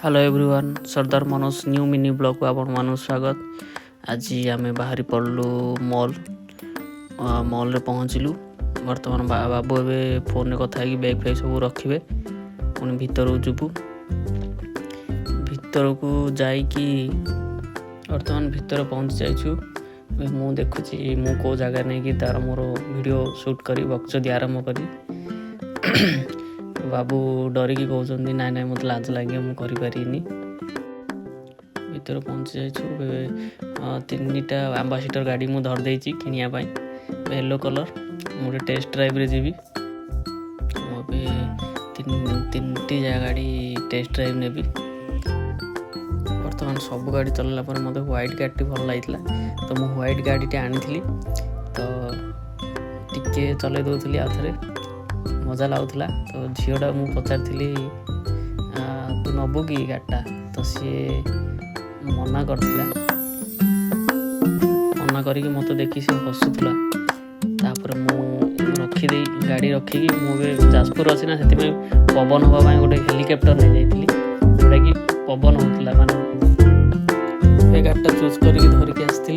Hello everyone सरदार Manoj new mini blog को आपण मान स्वागत। आज आम बाहरी पड़लु मॉल मॉल रे पहुँचलु। बर्तमान बाबू ए फोन कथा बैग फैग सब रखिए पुणी भीतर जीवु। भीतर को जाइकी बर्तमान भीतर पहुँच जाइछु। मु देखुची मु को जगह नहीं कि तार मोर वीडियो शूट करी बक्चदी आरंभ करी। बाबू डरिकी कहते ना ना मत लाज लगे मुझे भीतर पहुँची जाइए। तीनटा आम्बासीडर गाड़ी मुझे धरदे किनापी येलो कलर मुझे टेस्ट ड्राइव रे जीवी। मुझे तीन गाड़ी टेस्ट ड्राइव ने बर्तमान सब गाड़ी चलला पर मत व्हाइट गाड़ी भल लगा तो मुझे व्हाइट गाड़ी आनी तो टिके चल दूसरी आउे मजा लगुला। तो झीटा मुझे पचारि तू नबू कि गाड़ीटा तो सी मना करथिला। मना करके मत देखी सी हसुला। रखीदे गाड़ी रखिकी मुझे जाजपुर अच्छी ना से पवन हाँपा गोटे हेलिकप्टर नहीं जाइली जोटा कि पवन होता माने गाड़ीटा चूज करके धरिकी आसती।